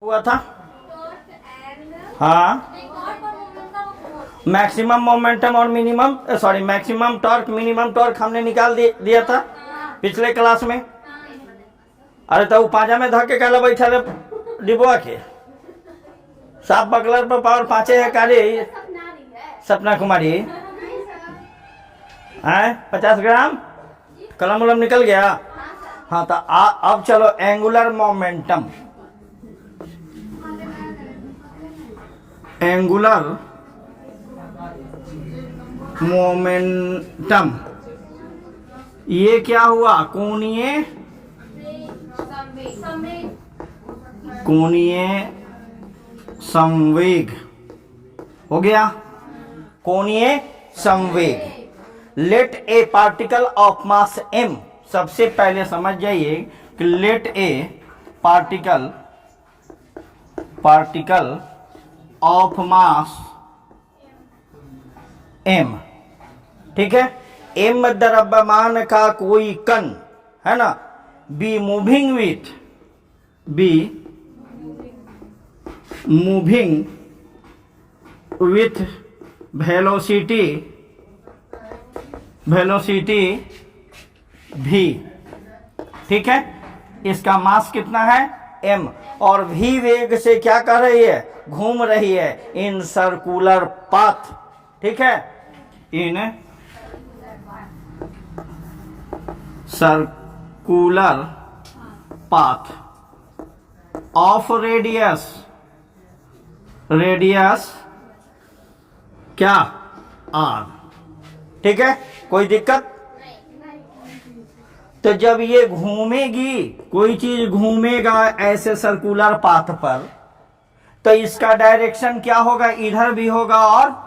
हुआ था। हाँ, मैक्सिमम मोमेंटम और minimum maximum torque minimum torque हमने निकाल दिया था पिछले क्लास में। अरे तो पांजा में धके कहला बैठा रे डिबुआ के साफ बकलर पर पावर 5 है काले सपना कुमारी है 50 ग्राम कलम उलम निकल गया। हाँ तो अब चलो एंगुलर मोमेंटम। एंगुलर मोमेंटम ये क्या हुआ? कोणीय संवेग हो गया। कोणीय संवेग। Let a particle of mass m। सबसे पहले समझ जाइए कि let a particle of mass m, ठीक है। m द्रव्यमान का कोई कण है ना, be moving with velocity v, ठीक है। इसका मास कितना है? m, और v वेग से क्या कर रही है? घूम रही है इन सर्कुलर पाथ, ठीक है। In circular path of radius क्या? r, ठीक है। कोई दिक्कत? तो जब ये घूमेगी, कोई चीज घूमेगा ऐसे सर्कुलर पाथ पर, तो इसका डायरेक्शन क्या होगा? इधर भी होगा और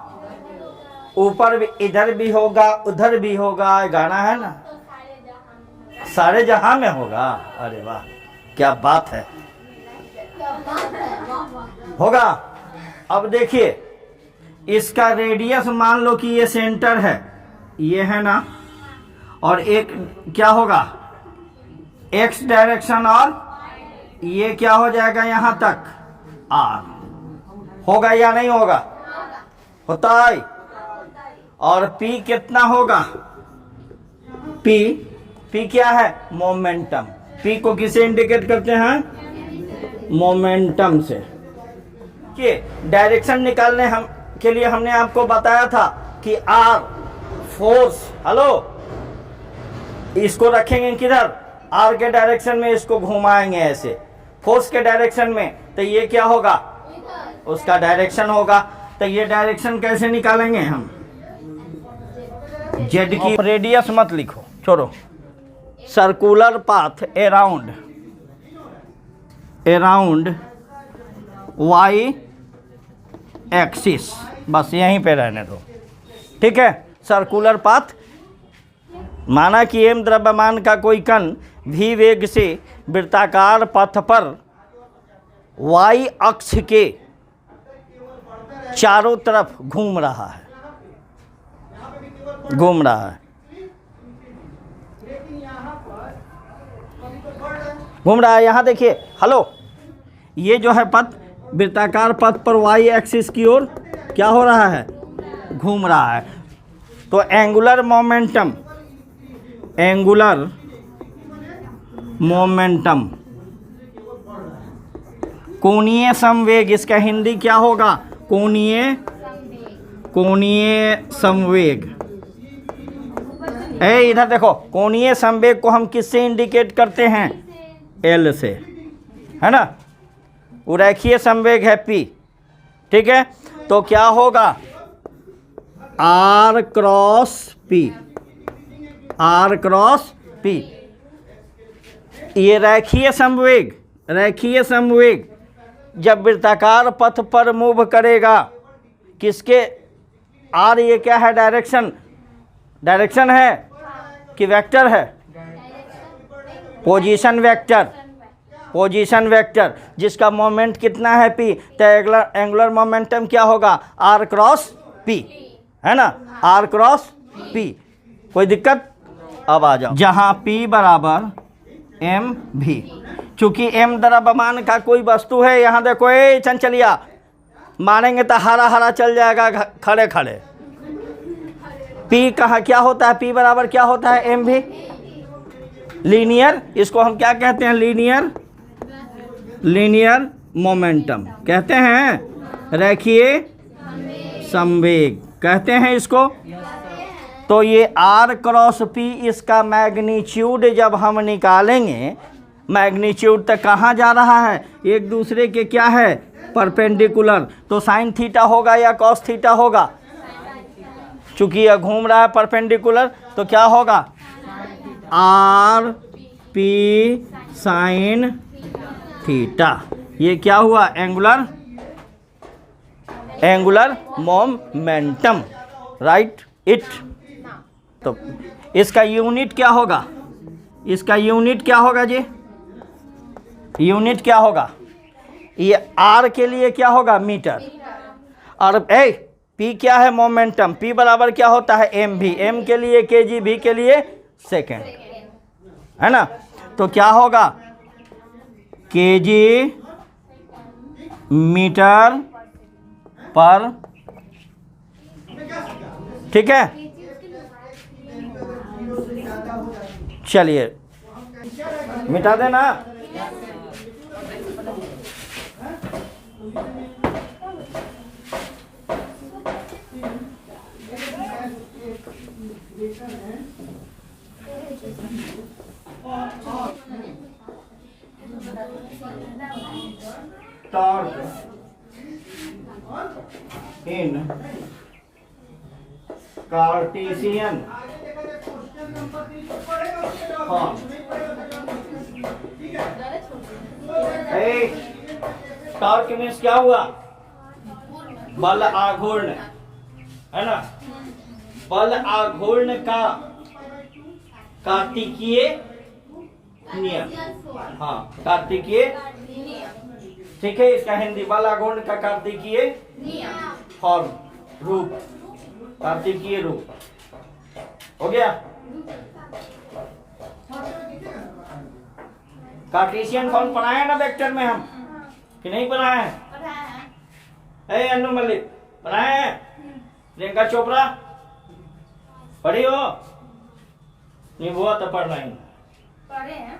ऊपर भी, इधर भी होगा उधर भी होगा। गाना है ना, सारे जहां में होगा। अरे वाह क्या बात है, होगा। अब देखिए इसका रेडियस मान लो कि ये सेंटर है, ये है ना, और एक क्या होगा? x डायरेक्शन, और ये क्या हो जाएगा यहां तक? r। होगा या नहीं होगा? होता है। और p कितना होगा? p क्या है? मोमेंटम। p को किसे इंडिकेट करते हैं? मोमेंटम से। कि डायरेक्शन निकालने के लिए हमने आपको बताया था कि r फोर्स, हेलो, इसको रखेंगे किधर? r के डायरेक्शन में, इसको घुमाएंगे ऐसे फोर्स के डायरेक्शन में, तो ये क्या होगा? उसका डायरेक्शन होगा। तो ये डायरेक्शन कैसे निकालेंगे हम? जेड की रेडियस मत लिखो, छोड़ो। Circular path around y axis, बस यहीं पे रहने दो, ठीक है। सर्कुलर पाथ माना कि m द्रव्यमान का कोई कण v वेग से वृत्ताकार पथ पर y अक्ष के चारों तरफ घूम रहा है। यहां देखिए, हेलो, ये जो है पथ वृत्ताकार पथ पर y एक्सिस की ओर क्या हो रहा है? घूम रहा है। तो एंगुलर मोमेंटम कोणीय संवेग, इसका हिंदी क्या होगा? कोणीय संवेग। इधर देखो, कोणीय संवेग को हम किससे इंडिकेट करते हैं? L से, है ना। उरेखीय संवेग है P, ठीक है। तो क्या होगा? R cross P। ये रेखीय संवेग जब वृत्ताकार पथ पर मूव करेगा, किसके? R, ये क्या है? डायरेक्शन है कि वेक्टर है? पोजीशन वेक्टर, जिसका मोमेंट कितना है? P। तो एंगुलर मोमेंटम क्या होगा? R क्रॉस P, है ना, R क्रॉस P। कोई दिक्कत? अब आ जाओ, जहां P बराबर mv, चूंकि m द्रव्यमान का कोई वस्तु है, यहाँ देखो ए चंचलिया, मारेंगे तो हरा हरा चल जाएगा खड़े खड़े। P कहाँ क्या होता है, P बराबर क्या होता है, m भी लीनियर, इसको हम क्या कहते हैं, लीनियर मोमेंटम कहते हैं, रेखीय संवेग कहते हैं इसको। तो ये r क्रॉस p इसका मैग्नीट्यूड जब हम निकालेंगे, मैग्नीट्यूड तक कहाँ जा रहा है, एक दूसरे के क्या है, परपेंडिकुलर। तो साइन थीटा होगा या कॉस थीटा होगा, चूंकि यह घूम रहा है परपेंडिकुलर, तो क्या होगा, आर पी साइन थीटा। ये क्या हुआ, एंगुलर मोमेंटम, राइट इट। तो इसका यूनिट क्या होगा, इसका यूनिट क्या होगा जी, यूनिट क्या होगा, ये आर के लिए क्या होगा, मीटर, और पी क्या है, मोमेंटम, पी बराबर क्या होता है, एम भी, एम के लिए केजी, भी के लिए सेकेंड, है ना। तो क्या होगा, केजी मीटर पर, ठीक है। चलिए मिटा देना। Torque in Cartesian form, torque means क्या हुआ, बल आघूर्ण, है ना, बल आघूर्ण का कार्तिकीय नियम, हाँ कार्तिकीय, ठीक है। इसका हिंदी, बल आघूर्ण का कार्तिकीय फॉर्म, रूप, कार्तिकीय रूप, हो गया। कार्टेशियन फॉर्म पढ़ाया ना वेक्टर में हम, कि नहीं पढ़ाया है, अनु मलिक पढ़ाया है, प्रियंका चोपड़ा पढ़ी हो, नहीं हुआ तो पढ़ रही पढ़े हैं।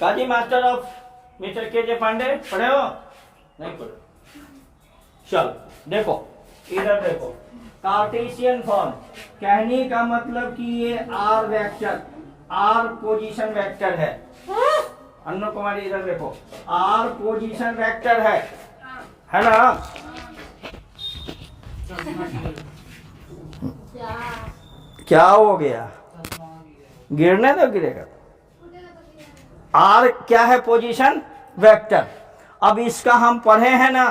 काजी मास्टर ऑफ मिस्टर के जे पांडे पढ़े हो, नहीं पढ़े। चल देखो इधर देखो, कार्टेशियन फॉर्म कहने का मतलब कि ये r vector, r position vector है। अन्नू कुमारी इधर देखो, आर पोजीशन वेक्टर है ना। क्या हो गया, गिरने तो गिरेगा। आर क्या है, पोजीशन वेक्टर। अब इसका हम पढ़े हैं ना,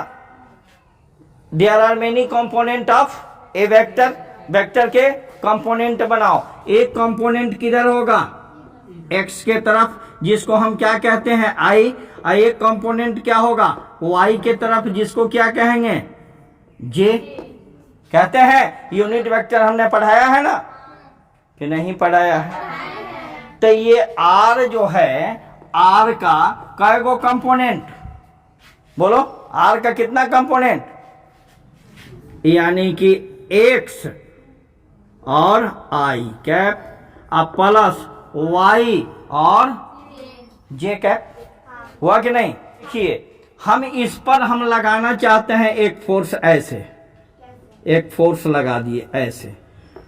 there are many component of a vector, vector के कंपोनेंट बनाओ। एक कंपोनेंट किधर होगा, एक्स के तरफ, जिसको हम क्या कहते हैं, आई। एक कंपोनेंट क्या होगा, वाई के तरफ, जिसको क्या कहेंगे, जे कहते हैं। यूनिट वेक्टर हमने पढ़ाया है ना, कि नहीं पढ़ाया है। तो ये आर जो है, आर का कै गो कंपोनेंट, बोलो आर का कितना कंपोनेंट, यानी कि एक्स और आई कैप, अब प्लस वाई और जे कैप, हुआ कि नहीं। देखिए हम इस पर हम लगाना चाहते हैं एक फोर्स, ऐसे एक फोर्स लगा दिए, ऐसे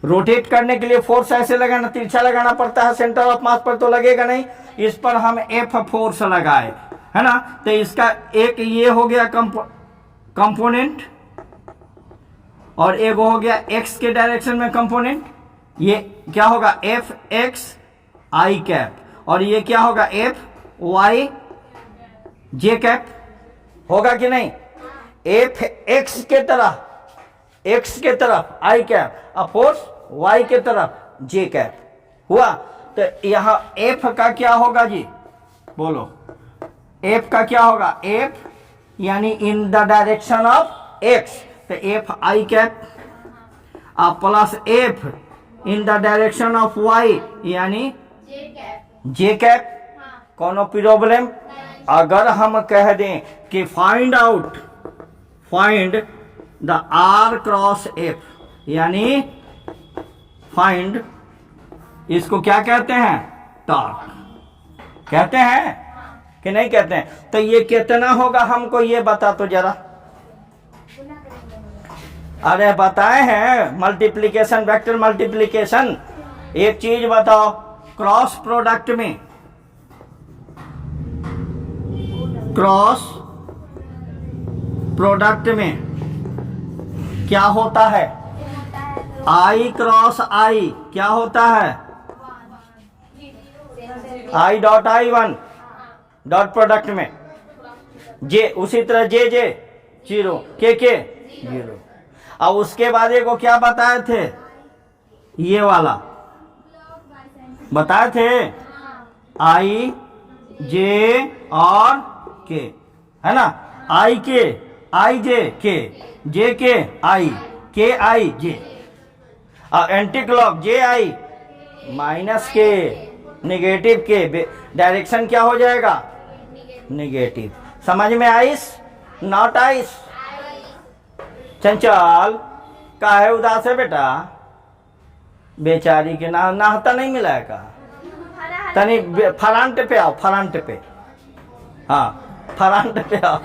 रोटेट करने के लिए फोर्स ऐसे लगाना, तिरछा लगाना पड़ता है, सेंटर ऑफ मास पर तो लगेगा नहीं। इस पर हम एफ फोर्स लगाए, है ना। तो इसका एक ये हो गया कंपोनेंट, और एक हो गया एक्स के डायरेक्शन में कंपोनेंट। ये क्या होगा, एफ एक्स आई कैप, और ये क्या होगा, एफ वाई जे कैप, होगा कि नहीं। एफ एक्स के तरफ, एक्स के तरफ आई कैप, और फोर्स वाई के तरफ जे कैप, हुआ। तो यहां एफ का क्या होगा जी, बोलो एफ का क्या होगा, एफ यानी in the direction of X, तो F I cap, plus F in the direction of Y यानी जे कैप, कोनो प्रॉब्लम? अगर हम कह दें कि find the r cross F, यानी फाइंड, इसको क्या कहते हैं? टॉर्क कहते हैं कि नहीं कहते हैं? तो ये कितना होगा हमको ये बता तो जरा। अरे बताए हैं मल्टीप्लिकेशन, वेक्टर मल्टीप्लिकेशन। एक चीज बताओ, क्रॉस प्रोडक्ट में क्या होता है? आई क्रॉस आई क्या होता है? I dot I one, dot product में जे, उसी तरह जे जे जीरो, के जीरो। अब उसके बाद को क्या बताए थे? ये वाला बताए थे, आई जे और के, है ना? आई के, आई जे के, जे के आई, के आई जे। एंटी क्लॉक जे आई माइनस के, निगेटिव के, डायरेक्शन क्या हो जाएगा? निगेटिव। समझ में आइस? Not ice? चंचल काहे उदास है बेटा? बेचारी के नाश्ता नहीं मिला है का? तनी फ्रंट पे आओ, फ्रंट पे, हाँ फ्रंट पे आओ।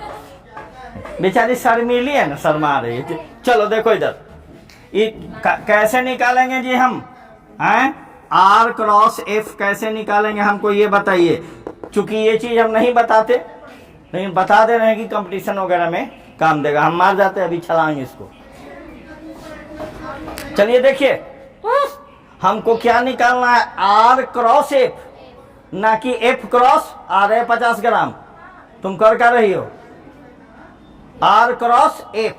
बेचारी शर्मीली है ना, शर्मा रही है। चलो देखो इधर, कैसे निकालेंगे जी हम? हैं आर क्रॉस एफ कैसे निकालेंगे हमको ये बताइए। चूंकि ये चीज हम नहीं बताते, लेकिन बता दे रहे हैं कि कंपटीशन वगैरह में काम देगा। हम मार जाते हैं अभी छलांग इसको। चलिए देखिए, हमको क्या निकालना है? आर क्रॉस एफ, ना कि एफ क्रॉस आर है 50 ग्राम। तुम कर क्या रही हो? R cross F.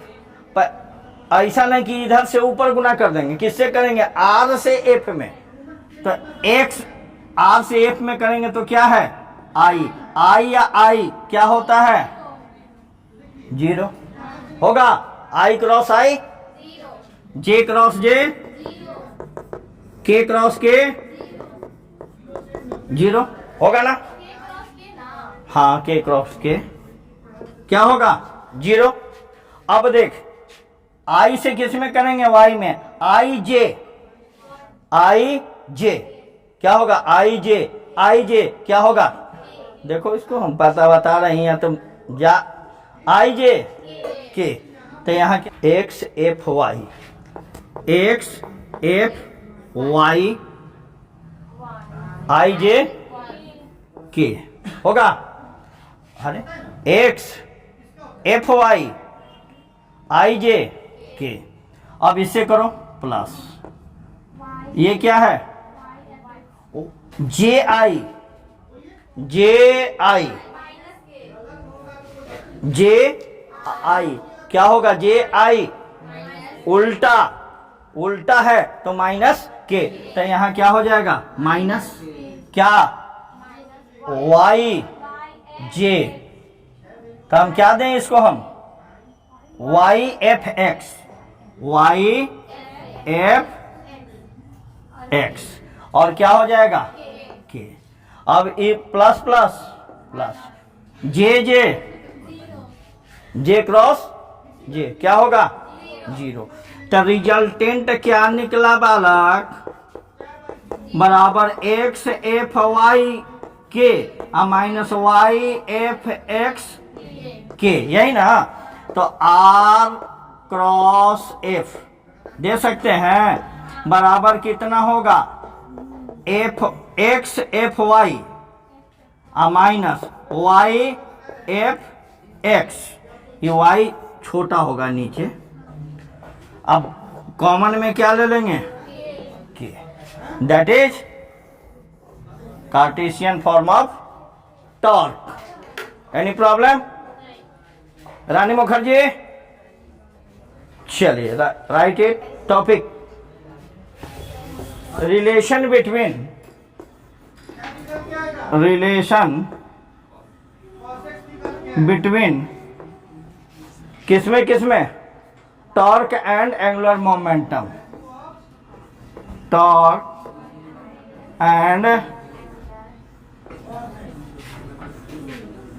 ऐसा नहीं कि इधर से ऊपर गुना कर देंगे। किससे करेंगे? आर से एफ में। तो एक्स आर से एफ में करेंगे तो क्या है? आई। आई या आई क्या होता है? जीरो होगा। आई क्रॉस आई, जे क्रॉस जे, के क्रॉस के, जीरो होगा ना? हाँ, के क्रॉस के क्या होगा? जीरो। अब देख, आई से किस में करेंगे? वाई में। आई जे क्या होगा? आई जे क्या होगा? देखो इसको हम पता बता रहे हैं तो जा, आई जे के, तो यहाँ के एक्स एफ वाई आई जे के होगा। अरे एक्स एफ वाई आई जे के। अब इससे करो प्लस, ये क्या है? जे आई क्या होगा? जे आई उल्टा है तो माइनस के, तो यहां क्या हो जाएगा? माइनस क्या? वाई जे। तो हम क्या दें इसको? हम वाई एफ एक्स और क्या हो जाएगा? के। अब ये प्लस प्लस प्लस जे क्रॉस जे क्या होगा? जीरो। तो रिजल्टेंट क्या निकला बालक? बराबर एक्स एफ वाई के माइनस वाई एफ एक्स के, यही ना? तो आर क्रॉस एफ दे सकते हैं बराबर कितना होगा? F X F Y minus Y F X. ये वाई छोटा होगा नीचे। अब कॉमन में क्या ले लेंगे? के। That is Cartesian form of torque. Any problem Rani Mukherjee? चलिए write it. Topic relation between किसमें torque and angular momentum. Torque and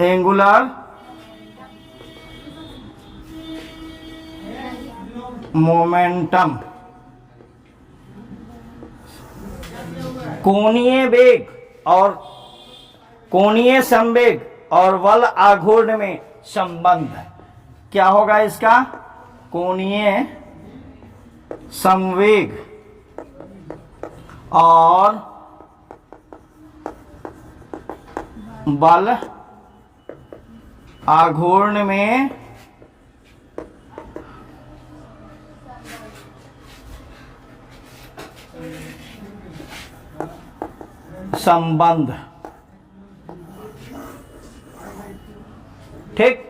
angular momentum, कोणीय वेग और कोणीय संवेग और बल आघूर्ण में संबंध क्या होगा इसका? कोणीय संवेग और बल आघूर्ण में संबंध। ठीक,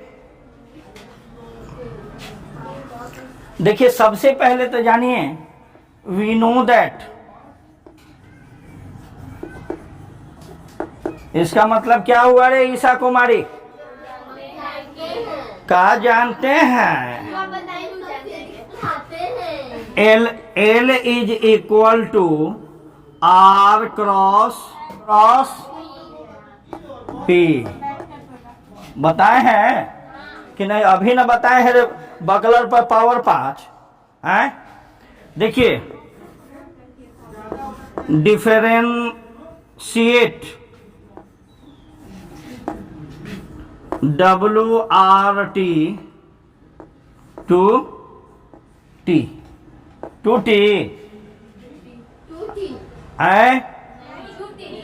देखिए सबसे पहले तो जानिए वी नो दैट, इसका मतलब क्या हुआ रे ईशा कुमारी? कहा जानते हैं? L is equal to R cross P. बताए हैं कि नहीं? अभी ना बताए हैं बकलर पर पावर 5 है। देखिए डिफरेंशिएट WRT टू T है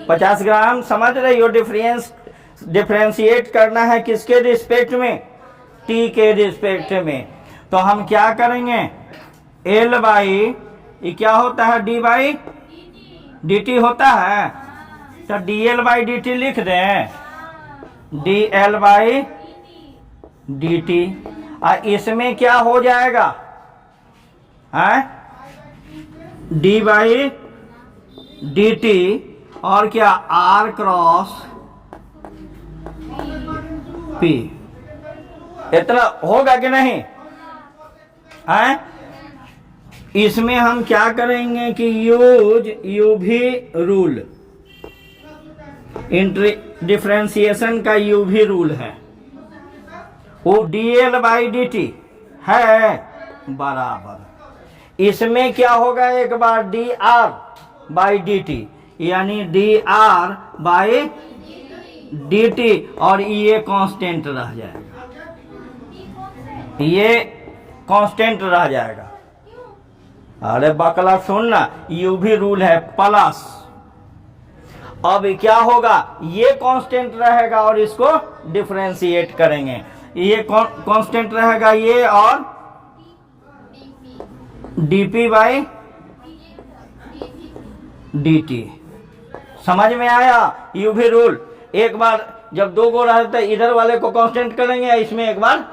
50 ग्राम। समझ रही हो? डिफरेंशिएट करना है किसके रिस्पेक्ट में? T के रिस्पेक्ट में। तो हम क्या करेंगे? L बाई ये क्या होता है? D बाई dt होता है, तो DL बाई dt लिख दें, DL बाई dt। और इसमें क्या हो जाएगा? है D बाई dt और क्या? R cross P। इतना होगा कि नहीं? है इसमें हम क्या करेंगे कि यूज यूवी रूल, डिफरेंशिएशन का यूवी रूल है, वो DL बाई dt है बराबर। इसमें क्या होगा? एक बार dr बाई dt यानी dr बाई dt और ये कांस्टेंट रह जाएगा, ये कांस्टेंट रह जाएगा। अरे बकला सुन ना, यूवी रूल है प्लस। अब क्या होगा? ये कांस्टेंट रहेगा और इसको डिफरेंशिएट करेंगे, ये कांस्टेंट रहेगा ये, और dp बाई dt। समझ में आया यूवी रूल? एक बार जब दो गो रहता है इधर वाले को कांस्टेंट करेंगे, इसमें एक बार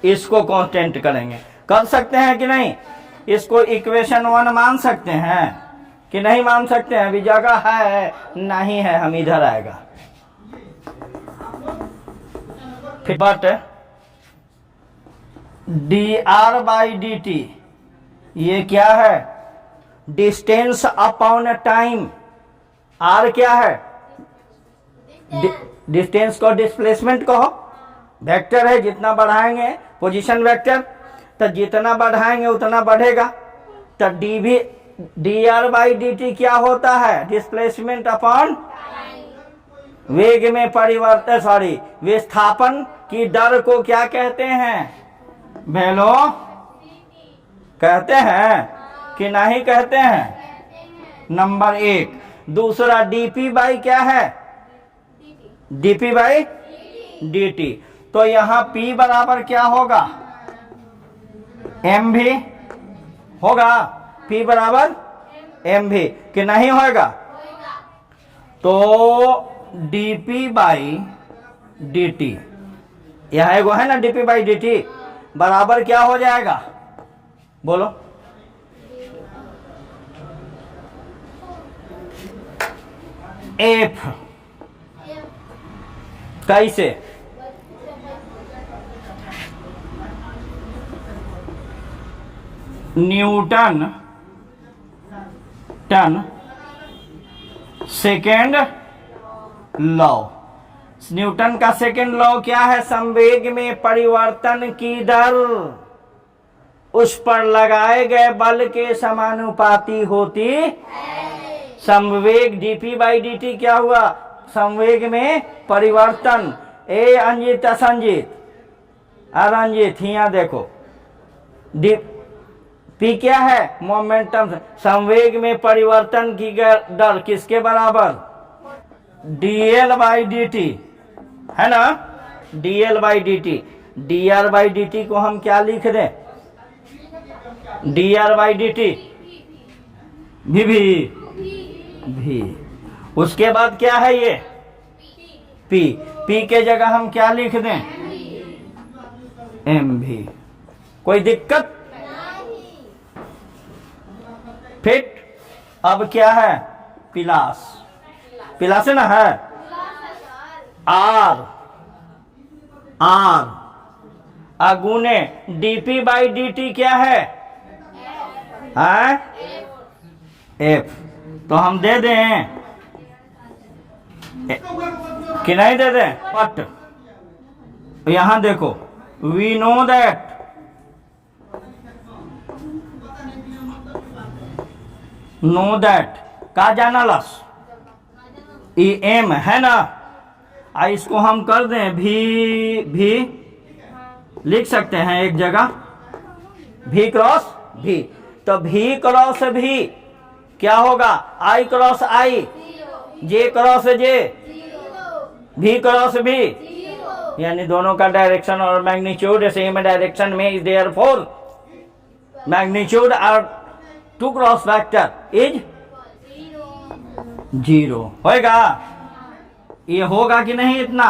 इसको कांस्टेंट करेंगे। कर सकते हैं कि नहीं? इसको इक्वेशन 1 मान सकते हैं कि नहीं मान सकते हैं? अभी जगह है नहीं है, हम इधर आएगा फिर। बट dr बाई dt ये क्या है? Distance upon time. r क्या है? डिस्टेंस को डिस्प्लेसमेंट कहो, वेक्टर है, जितना बढ़ाएंगे पोजीशन वेक्टर, तो जितना बढ़ाएंगे उतना बढ़ेगा। तो dr बाई dt क्या होता है? डिस्प्लेसमेंट अपॉन वेग में परिवर्तन, सॉरी विस्थापन की दर को क्या कहते हैं? वेलो कहते हैं कि नहीं कहते हैं? नंबर 1। दूसरा dp बाई क्या है? dp by dt। तो यहां p बराबर क्या होगा? mv होगा। p बराबर mv कि नहीं होगा? तो dp बाई dt, यहां एगो है ना dp बाई dt, बराबर क्या हो जाएगा? बोलो। F। कैसे? Newton second law. न्यूटन का सेकंड लॉ क्या है? संवेग में परिवर्तन की दर उस पर लगाए गए बल के समानुपाती होती है। संवेग dp बाई dt क्या हुआ? संवेग में परिवर्तन। ए अंजित असंजित अरंजित, यहाँ देखो p क्या है? मोमेंटम। संवेग में परिवर्तन की दर किसके बराबर? dl बाई dt है ना, dl by dt। dr by dt को हम क्या लिख दें? dr बाई dt भी। उसके बाद क्या है ये? p के जगह हम क्या लिख दें? m भी। कोई दिक्कत? फिट। अब क्या है? पिलास है ना, है आर अगुने dp बाई dt क्या है? एफ। तो हम दे दें कि नहीं दे दें? बट यहां देखो, वी नो दैट का जाना लस ई एम है ना। इसको हम कर दें भी लिख सकते हैं एक जगह, भी क्रॉस भी। तो भी क्रॉस भी क्या होगा? आई क्रॉस आई, जे क्रॉस जे, भी क्रॉस भी, यानी दोनों का डायरेक्शन और मैग्नीट्यूड सेम डायरेक्शन में इज देयरफॉर मैग्नीट्यूड और टू क्रॉस वेक्टर इज 0 होएगा। ये होगा कि नहीं इतना?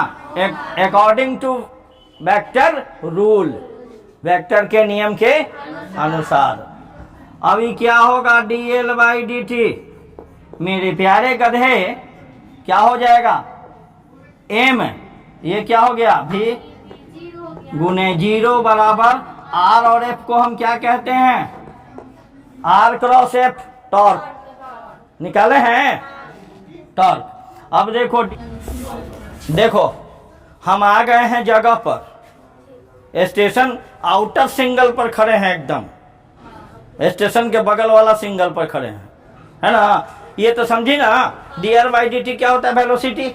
According to vector rule, vector के नियम के अनुसार। अभी क्या होगा? dl बाई dt मेरे प्यारे गधे क्या हो जाएगा? m, ये क्या हो गया? भी गुने 0 बराबर r, और f को हम क्या कहते हैं? r cross f, torque. निकाले हैं टॉर्क। अब देखो हम आ गए हैं जगह पर, स्टेशन आउटर सिंगल पर खड़े हैं, एकदम स्टेशन के बगल वाला सिंगल पर खड़े हैं, है ना। ये तो समझी ना, dr बाई dt क्या होता है? वेलोसिटी।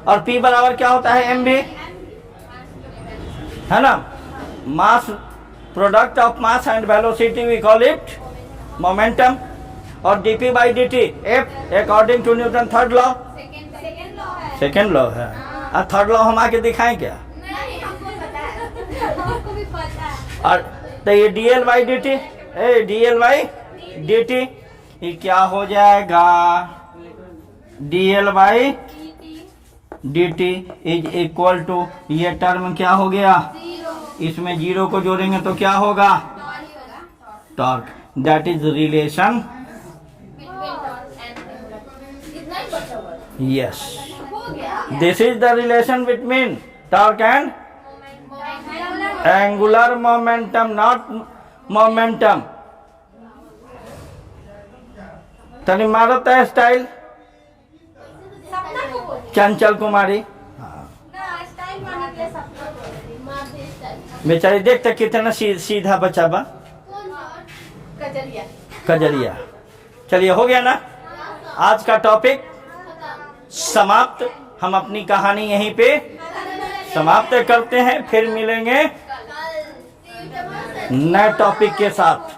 और p बराबर क्या होता है? m भी, है ना। Mass, product of mass and velocity we call it momentum. और dp by dt f according to Newton third law, second law है। और थर्ड लॉ हम आके दिखाएं क्या? और तो ये dl by dt, dl by dt ये क्या हो जाएगा? dl by dt is equal to, ये टर्म क्या हो गया? इसमें 0 को जोड़ेंगे तो क्या होगा? Torque. That is relation, yes, this is the relation between torque and angular momentum, not momentum। तनी मारत है स्टाइल चंचल कुमारी, बेचारी देखते कितना सीधा बच्चा बा, कजरिया। चलिए हो गया ना आज का टॉपिक समाप्त। हम अपनी कहानी यहीं पे समाप्त करते हैं, फिर मिलेंगे नए टॉपिक के साथ।